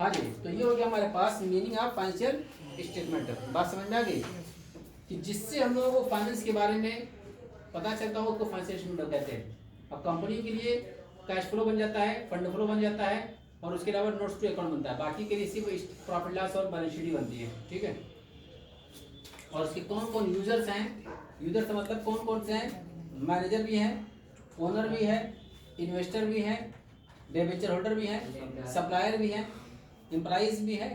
हाँ जी, तो ये हो गया हमारे पास मीनिंग ऑफ फाइनेंशियल स्टेटमेंट। बात समझ में आ गई कि जिससे हम लोगों को फाइनेंस के बारे में पता चलता हो उसको फाइनेंशियल स्टेटमेंट कहते हैं। अब कंपनी के लिए कैश फ्लो बन जाता है, फंड फ्लो बन जाता है, और उसके अलावा नोट्स टू अकाउंट बनता है। बाकी के लिए सिर्फ प्रॉफिट लॉस और बैलेंस शीट ही बनती है, ठीक है। और उसके कौन कौन यूजर्स हैं, यूजर्स का मतलब कौन कौन से हैं, मैनेजर भी हैं, ओनर भी है, इन्वेस्टर भी है, डिबेंचर होल्डर भी है, सप्लायर भी है, एम्प्लॉइज भी है,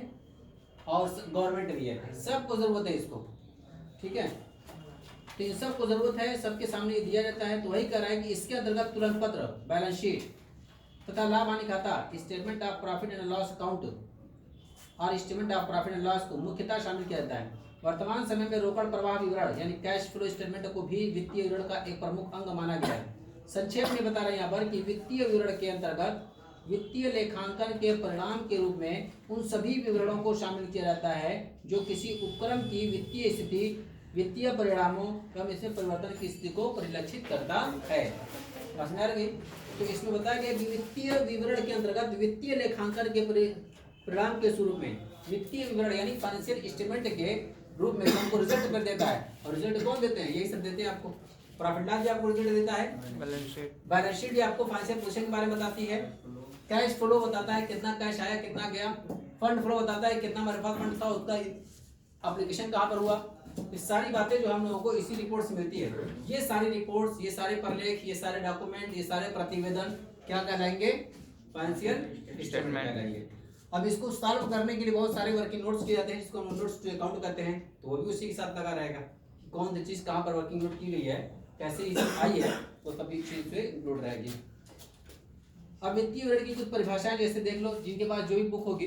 और गवर्नमेंट भी है। सबको जरूरत है इसको, ठीक है। तो इन सबको जरूरत है, सबके सामने ये दिया जाता है। तो वही कह रहा है कि इसके अंतर्गत तुलन पत्र, बैलेंस शीट तथा लाभ हानि खाता, statement of profit and loss account और statement of profit and loss को मुख्यतः शामिल किया जाता है। वर्तमान समय में रोकड़ प्रवाह विवरण यानी कैश फ्लो स्टेटमेंट को भी वित्तीय विवरण का एक प्रमुख अंग माना गया है। संक्षेप में बता रहे हैं यहाँ पर कि वित्तीय विवरण के अंतर्गत वित्तीय लेखांकन के परिणाम के रूप में उन सभी विवरणों को शामिल किया जाता है जो किसी उपक्रम की वित्तीय स्थिति, वित्तीय परिणामों एवं इसमें परिवर्तन की स्थिति को परिलक्षित करता है। समझ में आ गई? तो इसमें बताया गया कि वित्तीय विवरण के अंतर्गत वित्तीय लेखांकन के परिणाम के स्वरूप में वित्तीय विवरण यानी फाइनेंशियल स्टेटमेंट के रूप में हमको रिजल्ट कर देता है। और रिजल्ट कौन देते हैं? यही सब देते हैं आपको। प्रॉफिट लॉस भी आपको रिजल्ट देता है, बैलेंस शीट भी आपको फाइनेंशियल पोजीशन के बारे में बताती है, कैश फ्लो बताता है कितना कैश आया कितना गया, फंड फ्लो बताता है कितना हमारे पास फंड था, उसका एप्लीकेशन कहाँ पर हुआ। ये सारी बातें जो हम लोगों को इसी रिपोर्ट से मिलती है। ये सारी रिपोर्ट्स, ये सारे प्रलेख, ये सारे डॉक्यूमेंट, ये सारे प्रतिवेदन क्या कहलाएंगे? फाइनेंशियल स्टेटमेंट कहलाएंगे। अब इसको सॉल्व करने के लिए बहुत सारे वर्किंग नोट्स किए जाते हैं जिसको हम नोट्स टू अकाउंट कहते हैं। तो वो भी उसी के साथ लगा रहेगा कि कौन सी चीज कहाँ पर वर्किंग नोट की गई है, कैसे इसे आई है, तो सभी चीज पे इंक्लूड रहेगी। अब वित्तीय विवरण की कुछ परिभाषाएं जैसे देख लो, जिनके पास जो भी बुक होगी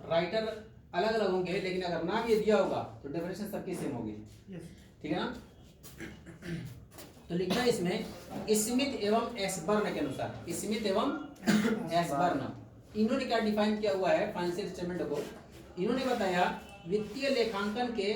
राइटर अलग अलग होंगे, लेकिन अगर नाम ये दिया होगा तो डेफिनेशन सबकी सेम होगी, ठीक है ना। तो लिखना है इसमें स्मिथ एवं एसबर्न के अनुसार, स्मिथ एवं एसबर्न इन्होंने क्या डिफाइन किया हुआ है फाइनेंशियल स्टेटमेंट को। इन्होंने बताया वित्तीय लेखांकन के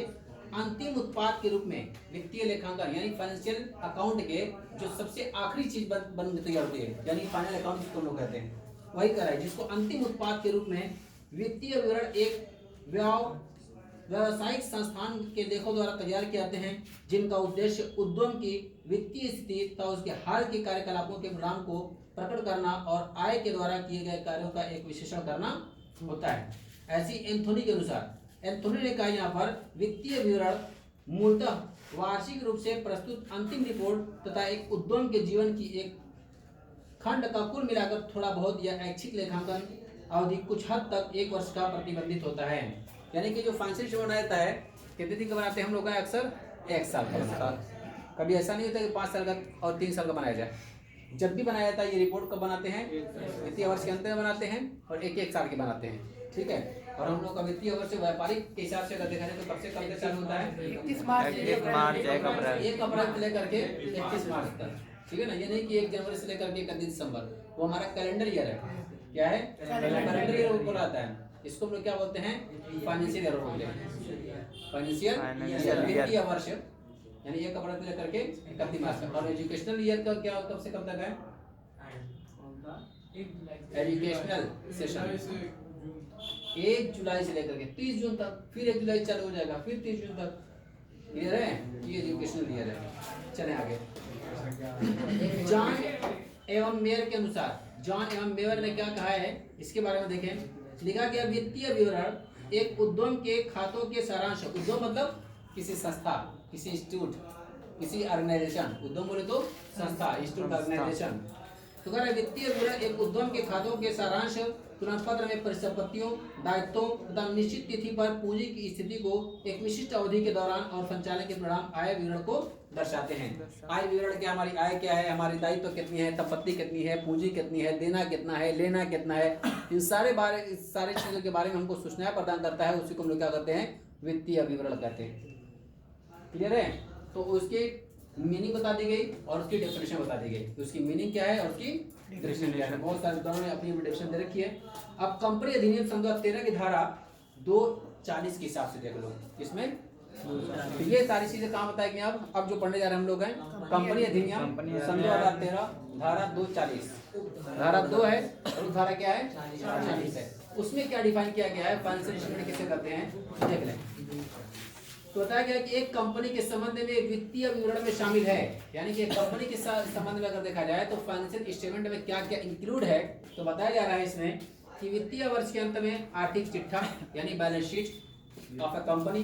अंतिम उत्पाद के रूप में, वित्तीय लेखांकन यानी फाइनेंशियल अकाउंट के जो सबसे आखिरी चीज बन तैयार होती है, यानी फाइनल अकाउंट जिसको लोग कहते हैं, वही कर रहा है, जिसको अंतिम उत्पाद के रूप में वित्तीय विवरण एक व्यावसायिक संस्थान के लेखों द्वारा तैयार किए जाते हैं, जिनका उद्देश्य उद्यम की वित्तीय स्थिति तथा उसके हाल के कार्यकलापों के परिणाम को प्रकट करना और आय के द्वारा किए गए कार्यों का एक विश्लेषण करना होता है। ऐसी एंथोनी के अनुसार, एंथोनी ने कहा यहाँ पर वित्तीय विवरण मूलतः वार्षिक रूप से प्रस्तुत अंतिम रिपोर्ट तथा एक उद्यम के जीवन की एक खंड का कुल मिलाकर थोड़ा बहुत या ऐच्छिक लेखांकन अवधि कुछ हद तक एक वर्ष का प्रतिबंधित होता है। यानी कि जो फाइनेंशियल स्टेटमेंट बनाता है कितने दिन का बनाते हैं हम लोग का? अक्सर 1 साल का बनाता है। कभी ऐसा नहीं होता कि 5 साल का और 3 साल का बनाया जाए। जब भी बनाया जाता है ये रिपोर्ट कब बनाते हैं? वित्तीय वर्ष के अंत में बनाते हैं और 1-1 साल के बनाते हैं, ठीक है। और हम लोग का वित्तीय वर्ष व्यापारिक के हिसाब से अगर देखा जाए तो कब से कब तक चालू होता है? 1 मार्च 1 अप्रैल से लेकर के 31 मार्च तक, ठीक है ना। ये नहीं कि 1 जनवरी से लेकर के 31 दिसंबर, वो हमारा कैलेंडर ईयर है। क्या है? कैलेंडर ईयर ऊपर आता है। इसको हम लोग क्या बोलते हैं? फाइनेंशियल ईयर बोलते हैं। फाइनेंशियल वित्तीय वर्ष यानी 1 अप्रैल से लेकर के 31 मार्च तक। और एजुकेशनल ईयर का क्या कब से कब तक है? एजुकेशनल सेशन 1 जुलाई से लेकर के 30 जून तक, फिर 1 जुलाई चालू हो जाएगा, फिर 30 जून तक। क्लियर है? ये एजुकेशनल ईयर है। चलें आगे। जॉन एवं मेयर के अनुसार, जॉन एवं मेयर ने क्या कहा है इसके बारे में देखें। लिखा गया वित्तीय विवरण एक उद्यम के खातों के सारांश, उद्यम मतलब किसी संस्था, किसी इंस्टीट्यूट, किसी ऑर्गेनाइजेशन, उद्यम बोले तो संस्था, इंस्टीट्यूट, ऑर्गेनाइजेशन। तो कह रहा है वित्तीय विवरण एक उद्यम के खातों के सारांश, तुलन पत्र में परिसंपत्तियों, दायित्वों तथा निश्चित तिथि पर पूंजी की स्थिति को एक विशिष्ट अवधि के दौरान और संचालन के परिणाम आय विवरण को दर्शाते हैं। आय विवरण क्या? हमारी आय क्या है, हमारी दायित्व कितनी है, संपत्ति कितनी है, पूंजी कितनी है, देना कितना है, लेना कितना है, इन सारे चीजों के बारे में हमको सूचनाएं प्रदान करता है। उसी को हम लोग क्या करते हैं? वित्तीय विवरण कहते हैं। क्लियर है? तो उसकी मीनिंग बता दी गई और उसकी डेफिनेशन बता दी गई। तो उसकी मीनिंग क्या है और उसकी डेफिनेशन क्या है। बहुत सारे विद्वानों ने अपनी डेफिनेशन दे रखी है। अब कंपनी अधिनियम 2013 की धारा 240 के हिसाब से देख लो। इसमें तो ये सारी चीजें कहाँ बताएंगे अब जो पढ़ने जा रहे हैं हम लोग हैं कंपनी अधिनियम सन 2013 धारा 240 धारा 2 है और धारा क्या है 40 है। उसमें क्या डिफाइन किया गया है, फाइनेंशियल स्टेटमेंट किसे करते हैं देख लें। तो बताया गया कि एक कंपनी के संबंध में वित्तीय विवरण में शामिल है, यानी कि एक कंपनी के संबंध में अगर देखा जाए तो फाइनेंशियल स्टेटमेंट में क्या क्या इंक्लूड है। तो बताया जा रहा है इसमें कि वित्तीय वर्ष के अंत में आर्थिक चिट्ठा यानी balance sheet of a company,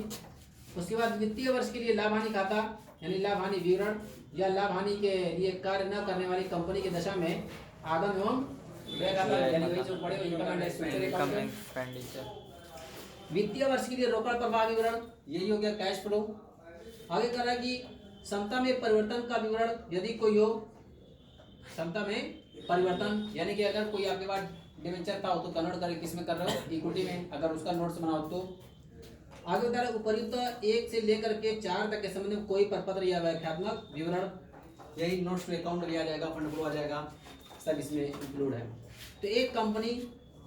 उसके बाद वित्तीय वर्ष के लिए लाभ हानि खाता यानी लाभ हानि विवरण या लाभ हानि के लिए कार्य न करने वाली कंपनी की दशा में आगम एवं व्यय खाता यानी वही जो पड़े एक्सपेंडिचर। वित्तीय वर्ष के लिए रोकड़ प्रवाह विवरण यही हो गया कैश फ्लो। आगे कह रहा है कि क्षमता में परिवर्तन का विवरण यदि कोई हो, क्षमता में परिवर्तन यानी कि अगर कोई आपके पास डिवेंचर था तो कन्वर्ट करके किस में कर रहे हो इक्विटी में, अगर उसका नोट्स बनाओ तो। आगे बता रहे उपयुक्त 1 से लेकर के 4 तक के संबंध में कोई प्रपत्र या व्याख्यात्मक विवरण यही नोट्स में अकाउंट लिया जाएगा, फंड फ्लो आ जाएगा, सब इसमें इंक्लूड है। तो एक कंपनी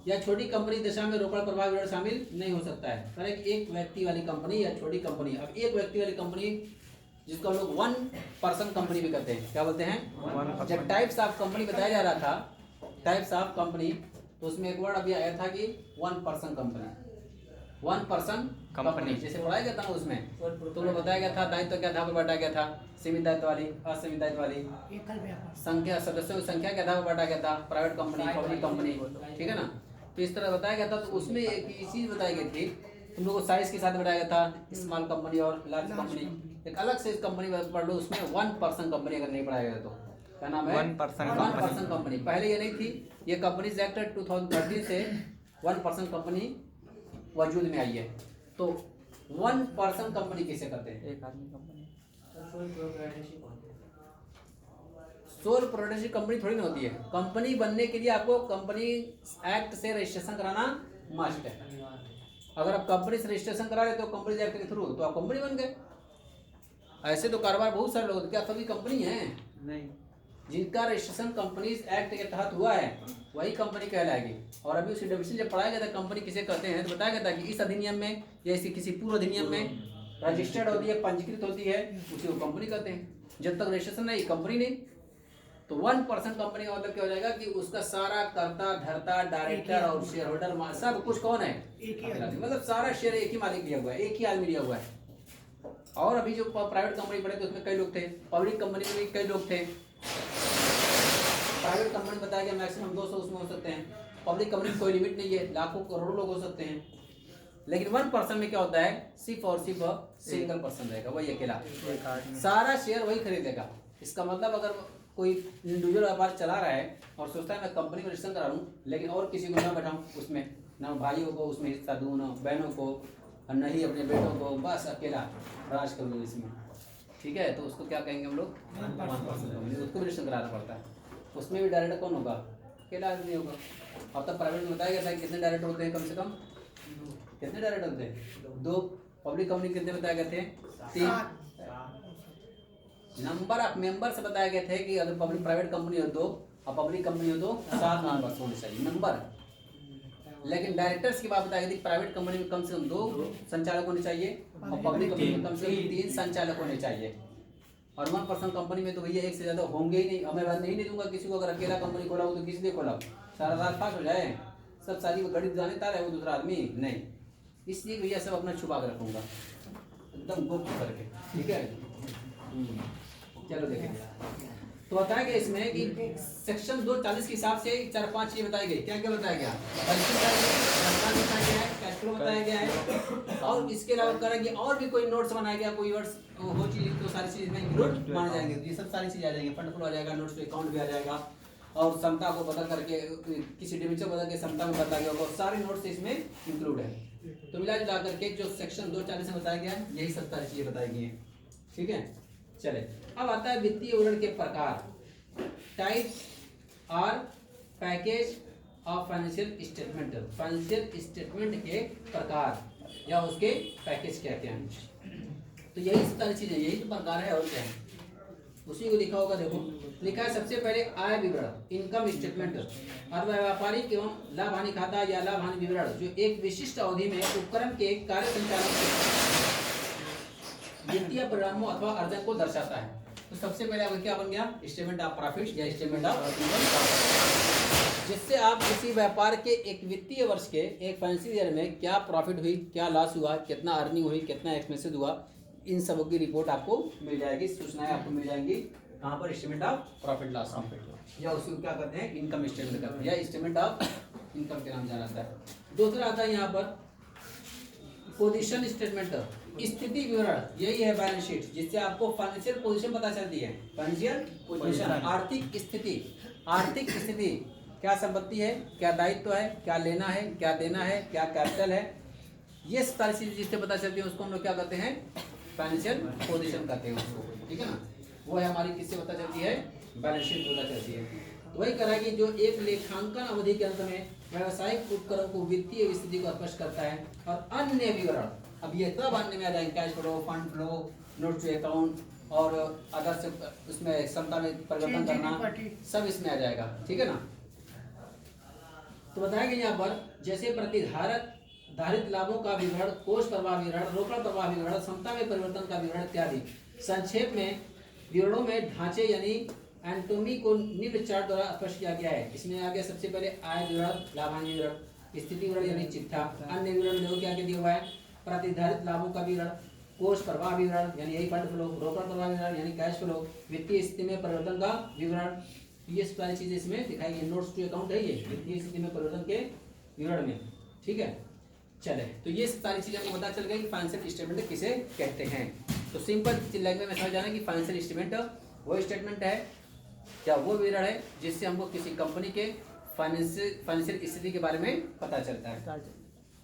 या छोटी कंपनी दशा में रोकड़ प्रवाह विवरण शामिल नहीं हो सकता है। करें एक व्यक्ति वाली कंपनी या छोटी कंपनी, अब एक व्यक्ति वाली कंपनी जिसको हम लोग 1 पर्सन कंपनी भी कहते हैं, क्या बोलते हैं जब टाइप्स ऑफ कंपनी बताया जा रहा था टाइप्स ऑफ कंपनी, तो उसमें एक वर्ड अभी आया था कि 1 पर्सन कंपनी, 1 पर्सन कंपनी जैसे पढ़ाया गया था ना उसमें, तो लोग बताया गया था दायित्व क्या था बांटा गया था, सीमित दायित्व वाली, असीमित दायित्व वाली, संख्या सदस्यों की संख्या क्या था बांटा गया था, प्राइवेट कंपनी पब्लिक कंपनी, ठीक है ना। तो इस तरह बताया गया था। तो उसमें एक चीज बताई गई थी तुम लोग को साइज के साथ बताया गया था, स्मॉल कंपनी और लार्ज कंपनी। एक अलग से कंपनी पढ़ लो, उसमें 1 पर्सन कंपनी अगर नहीं पढ़ाया गया तो क्या नाम है 1 पर्सन कंपनी। पहले ये नहीं थी, ये कंपनीज एक्ट 2013 से 1 पर्सन कंपनी वजूद में आई है। तो 1 पर्सन कंपनी किसे कहते हैं, एक आदमी कंपनी। सोल प्रोप्राइटरशिप कंपनी थोड़ी ना होती है। कंपनी बनने के लिए आपको कंपनी एक्ट से रजिस्ट्रेशन कराना मस्ट है। अगर आप कंपनी से रजिस्ट्रेशन करा रहे तो कंपनी एक्ट के थ्रू तो आप कंपनी बन गए। ऐसे तो कारोबार बहुत सारे लोग, क्या सभी कंपनी है नहीं, जिनका रजिस्ट्रेशन कंपनीज एक्ट के तहत हुआ है वही कंपनी कहलाएगी। और अभी उसी डेफिनेशन जब पढ़ाया गया था कंपनी किसे कहते हैं तो बताया गया था कि इस अधिनियम में या किसी पूर्व अधिनियम में रजिस्टर्ड होती है, पंजीकृत होती है, उसी को कंपनी कहते हैं। जब तक रजिस्ट्रेशन नहीं कंपनी नहीं। तो 1 पर्सन कंपनी का मतलब क्या हो जाएगा कि उसका सारा कर्ता धर्ता डायरेक्टर और शेयर होल्डर सब कुछ कौन है, मतलब सारा शेयर एक ही मालिक लिया हुआ है, एक ही आदमी लिया हुआ है। और अभी जो प्राइवेट कंपनी पड़े तो उसमें कई लोग थे, पब्लिक कंपनी में भी कई लोग थे। प्राइवेट कंपनी बताया गया मैक्सिमम 200 उसमें हो सकते हैं, पब्लिक कंपनी कोई लिमिट नहीं है, लाखों करोड़ों लोग हो सकते हैं। लेकिन 1 पर्सन में क्या होता है, सिर्फ और सिर्फ सिंगल पर्सन रहेगा, वही अकेला सारा शेयर वही खरीदेगा। इसका मतलब अगर कोई इंडिविजुअल व्यापार चला रहा है और सोचता है मैं कंपनी में रजिस्ट्रेशन करा लूँ लेकिन और किसी को ना बैठाऊँ उसमें, ना भाइयों को उसमें हिस्सा दूँ, ना बहनों को, और न ही अपने बेटों को, बस अकेला राज करूँ इसमें, ठीक है। तो उसको क्या कहेंगे हम लोग 1 पर्सन कंपनी, उसको भी रजिस्ट्रेशन कराना पड़ता है। उसमें भी डायरेक्टर कौन होगा, अकेला आदमी होगा। अब तक प्राइवेट में बताया गया था कितने डायरेक्टर होते हैं, कम से कम कितने डायरेक्टर होते हैं 2। पब्लिक कंपनी कितने बताए गए थे 3। नंबर ऑफ मेंबर्स बताए गए थे कि अगर पब्लिक प्राइवेट कंपनी हो 2 और पब्लिक कंपनी हो तो 7 मेंबर्स होने चाहिए नंबर। लेकिन डायरेक्टर्स की बात बताई गई थी प्राइवेट कंपनी में कम से कम 2 संचालक होने चाहिए और पब्लिक कंपनी में कम से कम 3 संचालक होने चाहिए। और 1 पर्सन कंपनी में तो भैया एक से ज्यादा होंगे ही नहीं। अब मैं बात नहीं दूंगा किसी को, अगर अकेला कंपनी खोला हो तो किस लिए खोला, सारा रात पास हो जाए, सब सारी गणित जाने तार है वो दूसरा आदमी नहीं, इसलिए भैया सब अपना छुपा कर रखूंगा एकदम गुप्त करके, ठीक है। चलो देखेंगे। तो बताया गया इसमें कि सेक्शन 240 के हिसाब से 4-5 चीजें बताई गई। क्या क्या बताया गया, बताया गया है, कैश फ्लो बताया गया है, और इसके अलावा करा कि और भी कोई नोट्स बनाया गया, कोई वर्ड्स हो चीज तो सारी चीज में इंक्लूड माने जाएंगे। ये सब सारी चीज आ जाएंगे, फंड फ्लो आ जाएगा, नोट्स पे अकाउंट भी आ जाएगा, और क्षमता को बदल करके किसी डिविजन बदल के क्षमता में बदला गया होगा, सारे नोट्स इसमें इंक्लूड है। तो मिला जुला करके जो सेक्शन 240 में बताया गया यही सब सारी चीजें बताई गई हैं, ठीक है। चले अब आता है वित्तीय विवरण के प्रकार, टाइप्स और package of financial statement. Financial statement के प्रकार या उसके पैकेज क्या क्या हैं, तो यही सारी चीजें, यही तो प्रकार है और क्या है उसी को लिखा होगा। देखो लिखा है सबसे पहले आय विवरण, इनकम स्टेटमेंट, और व्यापारिक एवं लाभ हानि खाता या लाभ हानि विवरण जो एक विशिष्ट अवधि में उपक्रम के कार्य संचालन वित्तीय परिणामों अथवा अर्जन को दर्शाता है। तो सबसे पहले आपका क्या बन गया, स्टेटमेंट ऑफ प्रॉफिट या स्टेटमेंट ऑफ इनकम, जिससे आप किसी व्यापार के एक वित्तीय वर्ष के एक फाइनेंशियल ईयर में क्या प्रॉफिट हुई, क्या लॉस हुआ, कितना अर्निंग हुई, कितना एक्सपेंसेस हुआ, इन सबों की रिपोर्ट आपको मिल जाएगी, सूचनाएं आपको मिल जाएंगी। कहाँ पर, स्टेटमेंट ऑफ प्रॉफिट लॉस या उसको क्या करते हैं, इनकम स्टेटमेंट करते हैं या स्टेटमेंट ऑफ इनकम के नाम जाना जाता है। दूसरा आता है यहाँ पर पोजीशन स्टेटमेंट, स्थिति विवरण, यही है बैलेंस शीट, जिससे आपको फाइनेंशियल पोजीशन पता चलती है। फाइनेंशियल पोजीशन, आर्थिक स्थिति, आर्थिक स्थिति, क्या संपत्ति है, क्या दायित्व है, क्या लेना है, क्या देना है, क्या कैपिटल है, ये सारी चीजें जिससे पता चलती है उसको हम लोग क्या कहते हैं, फाइनेंशियल पोजीशन कहते हैं उसको, ठीक है ना। वो है हमारी किससे पता चलती है, बैलेंस शीट पता चलती है। तो वही करा कि जो एक लेखांकन अवधि के अंत में व्यावसायिक उपकरण को वित्तीय स्थिति को स्पष्ट करता है, और अन्य विवरण, अब ये तब अन्य में आ जाएंगे, cash flow, fund flow, note to account और अदर से उसमें क्षमता में परिवर्तन करना, सब इसमें आ जाएगा, ठीक है ना। तो बताया गया यहाँ पर जैसे धारित लाभों का विवरण, कोष प्रवाह विवरण, रोकड़ प्रवाह विवरण, क्षमता में परिवर्तन का विवरण इत्यादि। संक्षेप में विवरणों में ढांचे यानी एनाटॉमी को निम्न चार्ट द्वारा स्पष्ट किया गया है। इसमें आगे सबसे पहले आय विवरण, लाभांश विवरण, स्थिति विवरण यानी चिट्ठा, अन्य विवरण में क्या दिया हुआ है, प्रतिधारित लाभों का विवरण, कोष प्रवाह विवरण यानी यही फंड फ्लो, रोकड़ प्रवाह विवरण यानी कैश फ्लो, वित्तीय स्थिति में परिवर्तन का विवरण, ये सारी चीजें इसमें दिखाई गई। नोट्स टू अकाउंट है ये वित्तीय स्थिति में परिवर्तन के विवरण में, ठीक है। चले, तो ये सारी चीजें आपको पता चल गई कि फाइनेंशियल स्टेटमेंट किसे कहते हैं। तो सिंपल लैंग्वेज में समझ जाना कि फाइनेंशियल स्टेटमेंट वो स्टेटमेंट है या वो विवरण है जिससे हमको किसी कंपनी के फाइनेंशियल स्थिति के बारे में पता चलता है,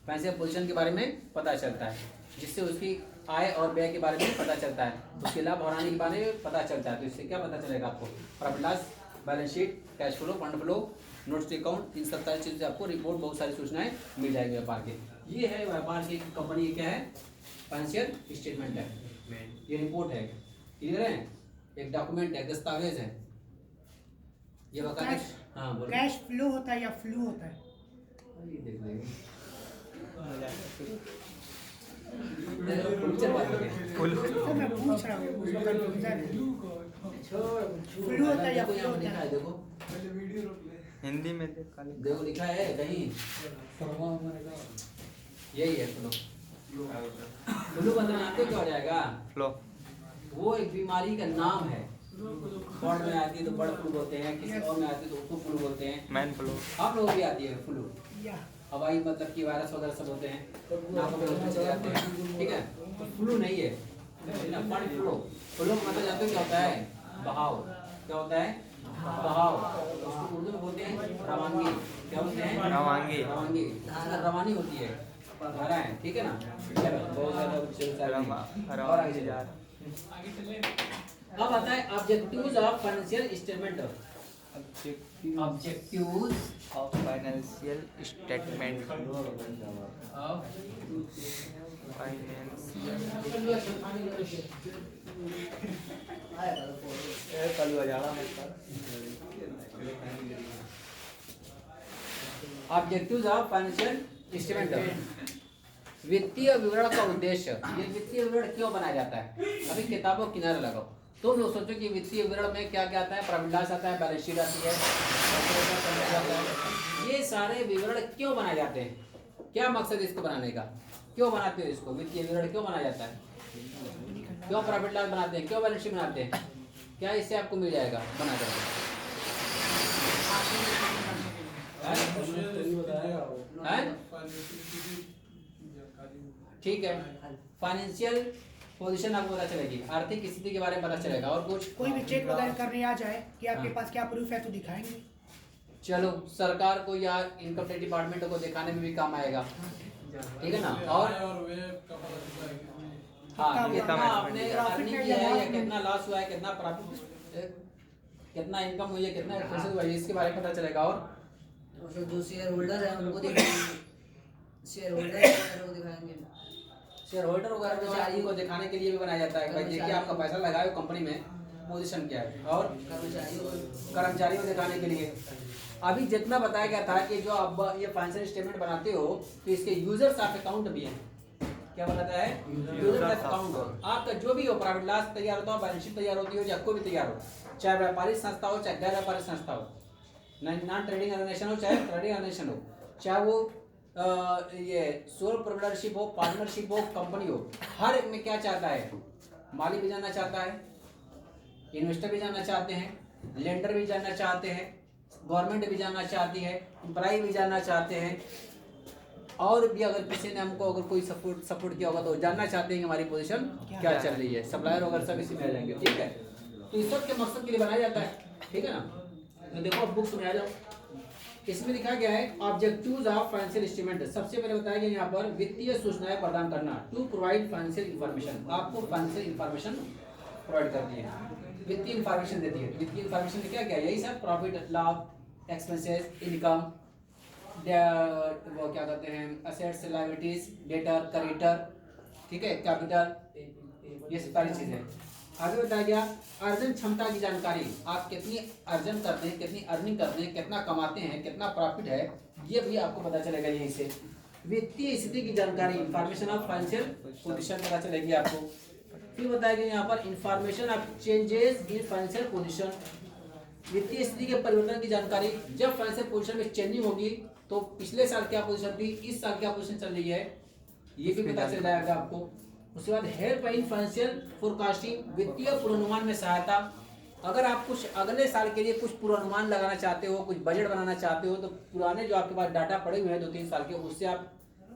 फाइनेंशियल पोजीशन के बारे में पता चलता है, जिससे उसकी आय और व्यय के बारे में पता चलता है, उसके लाभ और हानि के बारे में पता चलता है। तो इससे क्या पता चलेगा आपको, profit loss, balance sheet, cash flow, fund flow, notes to account, इन सब सारी चीज़ से आपको रिपोर्ट, बहुत सारी सूचनाएं मिल जाएगी व्यापार के। ये है व्यापार की कंपनी क्या है, फाइनेंशियल स्टेटमेंट है, ये रिपोर्ट है, क्लियर है, एक डॉक्यूमेंट है, दस्तावेज है। ये बताएं, हाँ बोलो। कैश फ्लो होता है या फ्लू होता है, ये देख लेंगे। तो मैं पूछ रहा हूँ, उसमें कंफ्यूजन है। फ्लू होता है या फ्लो होता है, देखो हिंदी में देखो लिखा है कहीं, यही है फ्लो। फ्लू बताते क्या हो जाएगा, फ्लो वो एक बीमारी का नाम है, बर्ड में आती है तो बर्ड फ्लू बोलते हैं, किसी और में आती है तो उसको फ्लू बोलते हैं, मैन फ्लो, आप लोग भी आती है फ्लू, या हवाई मतलब कि वायरस वगैरह सब होते हैं, नाकों में चले जाते हैं, ठीक है। तो फ्लू नहीं है, बर्ड फ्लू। फ्लू मतलब जानते हो क्या होता है, बहाव, क्या होता है, बहाव, उसको उर्दू में बोलते हैं रवानगी, क्या बोलते हैं, रवानगी, रवानगी, रवानी होती है, धारा है, ठीक है ना। चलो बहुत ज्यादा और आगे जा रहा। अब आता है objectives of financial statement, objectives of financial statement, of objectives of financial statement. वित्तीय विवरण का उद्देश्य, ये वित्तीय विवरण क्यों बनाया जाता है, अभी किताबों किनारे लगाओ। तुम लोग सोचो कि वित्तीय विवरण में क्या क्या आता है, प्रॉफिट लॉस आता है, बैलेंस शीट आती है, ये सारे विवरण क्यों बनाए जाते हैं, क्या मकसद इसको बनाने का, क्यों बनाते हो इसको, वित्तीय विवरण क्यों बनाया जाता है, क्यों प्रॉफिट लॉस बनाते हैं, क्यों बैलेंस शीट बनाते हैं, क्या इससे आपको मिल जाएगा बना कर, ठीक है। फाइनेंशियल पोजीशन आपको पता चलेगी, आर्थिक स्थिति के बारे में पता चलेगा, और कुछ कोई भी चेक वगैरह करने आ जाए कि आपके पास क्या प्रूफ है तो दिखाएंगे। चलो सरकार को या इनकम टैक्स डिपार्टमेंट को दिखाने में भी काम आएगा, ठीक है ना। और हाँ, कितना आपने अर्निंग किया है या कितना लॉस हुआ है, कितना प्रॉफिट, कितना इनकम हुई है, कितना एक्सपेंसेस हुआ है, इसके बारे में पता चलेगा। और जो शेयर होल्डर है उनको दिखाएंगे, शेयर होल्डर वगैरह को दिखाएंगे, शेयर होल्डर वगैरह कर्मचारियों को दिखाने के लिए भी बनाया जाता है, भाई देखिए आपका पैसा लगाए हो कंपनी में, पोजीशन क्या है, और कर्मचारियों को दिखाने के लिए। अभी जितना बताया गया था कि जो आप ये फाइनेंशियल स्टेटमेंट बनाते हो तो इसके यूजर्स ऑफ अकाउंट भी हैं, क्या बनाता है? User account. आपका जो भी हो, प्रॉफिट लॉस तैयार होता हो, बैलेंस शीट तैयार होती हो, या कोई भी तैयार हो, चाहे व्यापारिक संस्था हो चाहे गैर व्यापारिक संस्था हो, नॉन ट्रेडिंग ऑर्गेनाइजेशन हो चाहे ट्रेडिंग ऑर्गेनाइजेशन हो, चाहे वो ये सोल प्रोप्राइटरशिप हो, पार्टनरशिप हो, कंपनी हो, हर एक में क्या चाहता है? मालिक भी जानना चाहता है, इन्वेस्टर भी जानना चाहते हैं, लेंडर भी जानना चाहते हैं, गवर्नमेंट भी जानना चाहती है, एम्प्लॉय भी जानना चाहते हैं, और भी अगर किसी ने हमको अगर कोई सपोर्ट किया होगा तो जानना चाहते हैं कि हमारी पोजीशन क्या चल रही है, सप्लायर वगैरह सब इसी में आ जाएंगे। ठीक है, तो इस सब के मकसद के लिए बनाया जाता है। ठीक है ना? तो देखो अब बुक्स में आ जाओ, इसमें लिखा गया है ऑब्जेक्टिव्स ऑफ फाइनेंशियल इंस्ट्रूमेंट। सबसे पहले बताया गया यहाँ पर वित्तीय सूचनाएं प्रदान करना, टू प्रोवाइड फाइनेंशियल इंफॉर्मेशन। आपको फाइनेंशियल इंफॉर्मेशन प्रोवाइड करती है, वित्तीय इंफॉर्मेशन देती है। वित्तीय इंफॉर्मेशन में क्या क्या है? यही सब, प्रॉफिट, लाभ, एक्सपेंसेस, इनकम, वो क्या कहते हैं, असेट्स, लायबिलिटीज, डेटर, क्रेडिटर, ठीक है, कैपिटल, ये सारी चीजें। आगे बताया गया अर्जन क्षमता की जानकारी, आप कितनी अर्जन करते हैं, कितनी अर्निंग करते हैं, कितना कमाते हैं, कितना प्रॉफिट है, ये भी आपको पता चलेगा यहीं से। वित्तीय स्थिति की जानकारी, इंफॉर्मेशन ऑफ फाइनेंशियल पोजीशन पता चलेगी आपको। फिर बताया गया यहाँ पर information of changes in financial position, वित्तीय स्थिति के परिवर्तन की जानकारी। जब फाइनेंशियल पोजीशन में चेंजिंग होगी तो पिछले साल क्या पोजीशन थी, इस साल क्या पोजीशन चल रही है, ये भी पता चल जाएगा आपको। उसके बाद हेल्प इन फाइनेंशियल फोरकास्टिंग, वित्तीय पूर्वानुमान में सहायता। अगर आप कुछ अगले साल के लिए कुछ पूर्वानुमान लगाना चाहते हो, कुछ बजट बनाना चाहते हो, तो पुराने जो आपके पास डाटा पड़े हुए हैं 2-3 साल के, उससे आप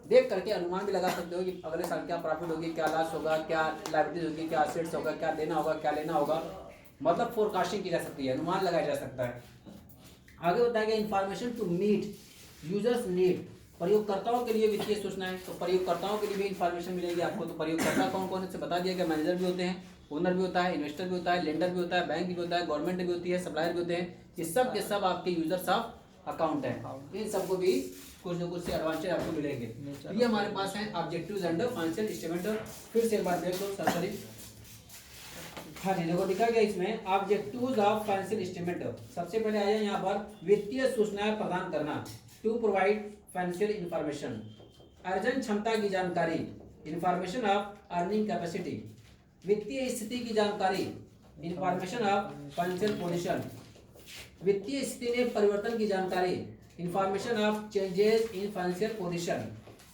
देख करके अनुमान भी लगा सकते हो कि अगले साल क्या प्रॉफिट होगी, क्या लॉस होगा, क्या लायबिलिटीज होगी, क्या असेट्स होगा, क्या देना होगा, क्या लेना होगा। मतलब फोरकास्टिंग की जा सकती है, अनुमान लगाया जा सकता है। आगे बताया गया information to meet users need, प्रयोगकर्ताओं के लिए वित्तीय सूचनाएं। तो प्रयोगकर्ताओं के लिए भी इंफॉर्मेशन मिलेगी आपको। तो प्रयोगकर्ता कौन कौन से बता दिया गया, मैनेजर भी होते हैं, ओनर भी होता है, इन्वेस्टर भी होता है, लेंडर भी होता है, बैंक भी होता है, गवर्नमेंट भी होती है, सप्लायर भी होते हैं। ये सब के सब आपके यूजर्स ऑफ अकाउंट है। इन सबको भी कुछ न कुछ से एडवांटेज आपको मिलेंगे। ये हमारे पास है ऑब्जेक्टिव्स एंड फाइनेंशियल स्टेटमेंट। फिर से एक बार देख लो सरसरी। हाँ जी, देखो लिखा गया इसमें ऑब्जेक्टिव्स ऑफ फाइनेंशियल स्टेटमेंट। सबसे पहले आया यहाँ पर वित्तीय सूचनाएं प्रदान करना, टू प्रोवाइड फाइनेंशियल इंफॉर्मेशन। अर्जन क्षमता की जानकारी, इंफॉर्मेशन ऑफ अर्निंग कैपेसिटी। वित्तीय स्थिति की जानकारी, इंफॉर्मेशन ऑफ फाइनेंशियल पोजीशन। वित्तीय स्थिति में परिवर्तन की जानकारी, information of changes in financial position.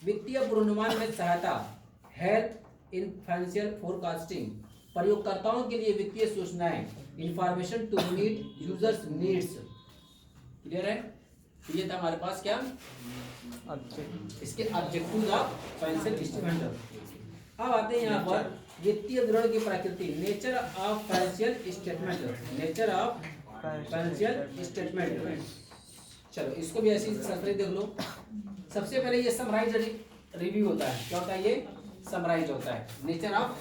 वित्तीय पूर्वानुमान में सहायता, हेल्प इन फाइनेंशियल फोरकास्टिंग। प्रयोगकर्ताओं के लिए वित्तीय सूचनाएं, information to meet users needs. Clear है? ये था हमारे पास क्या, इसके ऑब्जेक्टिव्स ऑफ फाइनेंशियल स्टेटमेंट। अब आते हैं यहाँ पर वित्तीय विवरण की प्रकृति, nature of financial statement. Nature of financial statement, चलो इसको भी ऐसी सरसरी देख लो। सबसे पहले ये समराइज रिव्यू होता है। क्या होता है ये? समराइज होता है। Nature of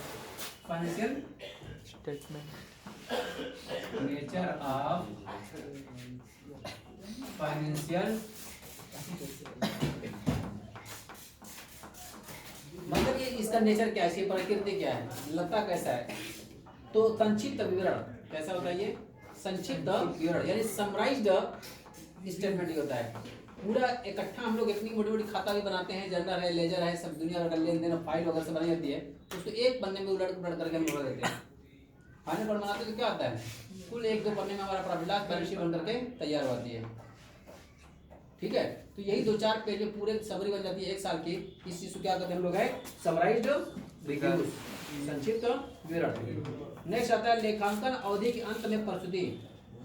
financial statement, nature of financial, मतलब ये इसका नेचर क्या है, इसकी प्रकृति क्या है, लगता कैसा है। तो संक्षिप्त विवरण कैसा होता है ये? संक्षिप्त विवरण यानी समराइज्ड स्टेटमेंट ही होता है। पूरा इकट्ठा हम लोग इतनी मोटी मोटी खाता भी बनाते हैं, जर्नल है, लेजर है, सब दुनिया भर का लेन देन फाइल वगैरह सब बनाई जाती है, उसको एक पन्ने में उलट पुलट करके हम जोड़ देते हैं। खाने पर बनाते तो क्या आता है, कुल 1-2 पन्ने में हमारा प्रॉफिट लॉस बैलेंस शीट बन करके तैयार होती है। ठीक है, तो यही 2-4 पेज में पूरे समरी बन जाती है एक साल की। इस चीज को क्या कहते हैं हम लोग है, समराइज्ड रिव्यू, संक्षिप्त विवरण। नेक्स्ट आता है लेखांकन अवधि के अंत में प्रस्तुति,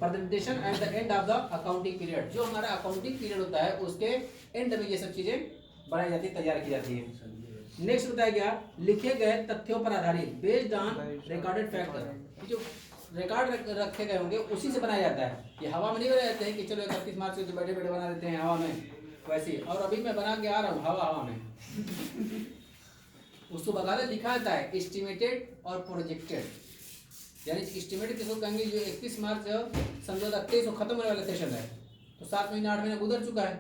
presentation at the end of the accounting period. जो हमारा अकाउंटिंग पीरियड होता है उसके एंड में ये सब चीजें बनाई जाती है, तैयार की जाती है। नेक्स्ट बताया गया लिखे गए तथ्यों पर आधारित, बेस्ड ऑन रिकॉर्डेड फैक्ट। जो रिकॉर्ड रखे गए होंगे उसी से बनाया जाता है। ये हवा में नहीं बना जाते हैं कि चलो 31 मार्च को तो बैठे बैठे बना देते हैं हवा में, वैसे। और अभी मैं बना के आ रहा हूँ हवा में उसको बकायदा लिखा जाता है एस्टिमेटेड और प्रोजेक्टेड। यानी एस्टिमेटेड किसको कहेंगे, जो 31 मार्च सन 2023 को खत्म होने वाला सेशन है, तो 7 महीने 8 महीने गुजर चुका है,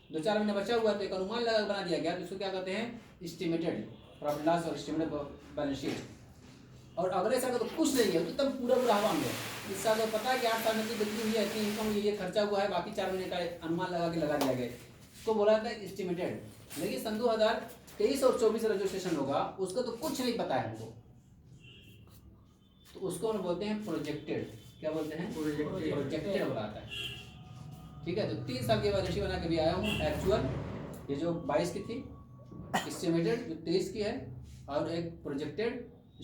2-4 महीने बचा हुआ है, तो एक अनुमान लगा बना दिया गया, तो इसको क्या कहते हैं, एस्टिमेटेड प्रॉफिट लॉस और एस्टिमेटेड बैलेंस शीट। और अगले साल का तो कुछ नहीं है, तो तब पूरा पूरा हवा में। इस साल तो पता है कि 8 साल में तो बिक्री हुई है, इतनी इनकम हुई, ये खर्चा हुआ है, बाकी 4 महीने का अनुमान लगा दिया गया, इसको बोला जाता है एस्टिमेटेड। लेकिन सन 23 और 24 रजिस्ट्रेशन होगा उसको तो कुछ नहीं पता है हमको, तो उसको हम बोलते हैं प्रोजेक्टेड। क्या बोलते हैं? प्रोजेक्टेड बताता है। ठीक है, तो 3 साल के बाद रेशियो बना के भी आया हूँ। एक्चुअल ये जो 22 की थी, एस्टिमेटेड जो 23 की है, और एक प्रोजेक्टेड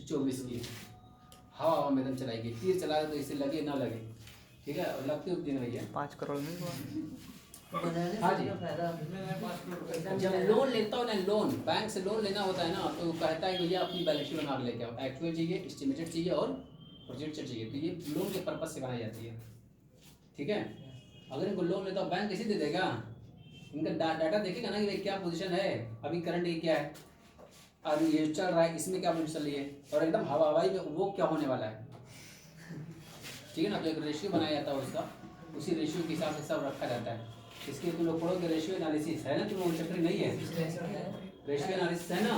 24 की। हवा में एकदम चलाएगी, तीर चला तो इसे लगे ना लगे। ठीक है, और लगती उतनी नहीं है। 5 करोड़ में हुआ। हाँ जी, जब लोन लेता हो ना, लोन बैंक से लोन लेना होता है ना, तो कहता है भैया अपनी बैलेंस शीट बना के लेके आओ। एक्चुअल चाहिए, एस्टिमेटेड चाहिए और प्रोजेक्टेड चाहिए। तो ये लोन के पर्पज से बनाई जाती है। ठीक है, अगर इनको लोन लेता हो बैंक कैसे दे देगा? इनका डाटा देखेगा ना कि भाई क्या पोजीशन है, अभी करंट ये क्या है, और ये चल रहा है इसमें क्या पोजीशन लिए, और एकदम हवाई में वो क्या होने वाला है। ठीक है ना, तो एक रेशियो बनाया जाता है उसका, उसी रेशियो के हिसाब से सब रखा जाता है। इसके तुम लोग पढ़ोगे रेशियो एनालिसिस है ना, तुम लोग चक्कर नहीं है, रेशियो एनालिसिस है ना,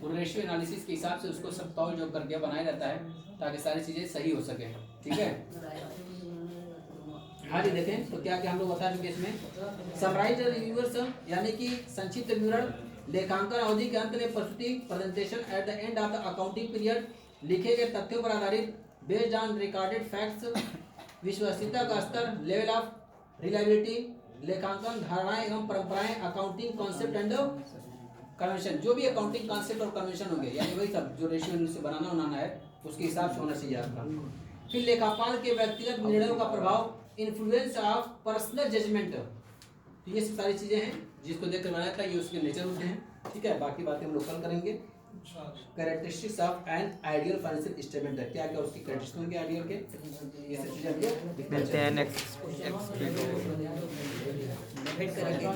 उन रेशियो एनालिसिस के हिसाब से उसको सब तौल जोड़ करके बनाया जाता है ताकि सारी चीज़ें सही हो सके। ठीक है, हाँ जी, देखें तो क्या क्या हम लोग बता चुके इसमें। समराइज रिव्यूअर्स यानी कि संक्षिप्त विवरण, लेखांकन अवधि के अंत में प्रस्तुति, presentation at the end of the accounting period, लिखे गए तथ्यों पर आधारित, बेस्ड ऑन रिकॉर्डेड फैक्ट्स, विश्वसनीयता का स्तर, लेवल ऑफ रिलायबिलिटी, लेखांकन धारणाएं एवं परंपराएं, अकाउंटिंग कॉन्सेप्ट एंड कन्वेंशन। जो भी अकाउंटिंग कॉन्सेप्ट और कन्वेंशन होंगे, यानी वही सब जो रेशियो से बनाना है उसके हिसाब से होना चाहिए आपका। फिर लेखापाल के व्यक्तिगत निर्णयों का प्रभाव, इन्फ्लुएंस ऑफ पर्सनल जजमेंट। तो ये सारी चीजें हैं जिसको देखकर बनाया था, ये उसके नेचर होते हैं। ठीक है, बाकी बातें हम लोग कल करेंगे। Characteristics of an ideal financial statement है, क्या क्या उसकी कैरेक्टरिस्टिक्स होंगे आइडियल के, ये सब चीजें मिलते हैं नेक्स्ट फिट करेंगे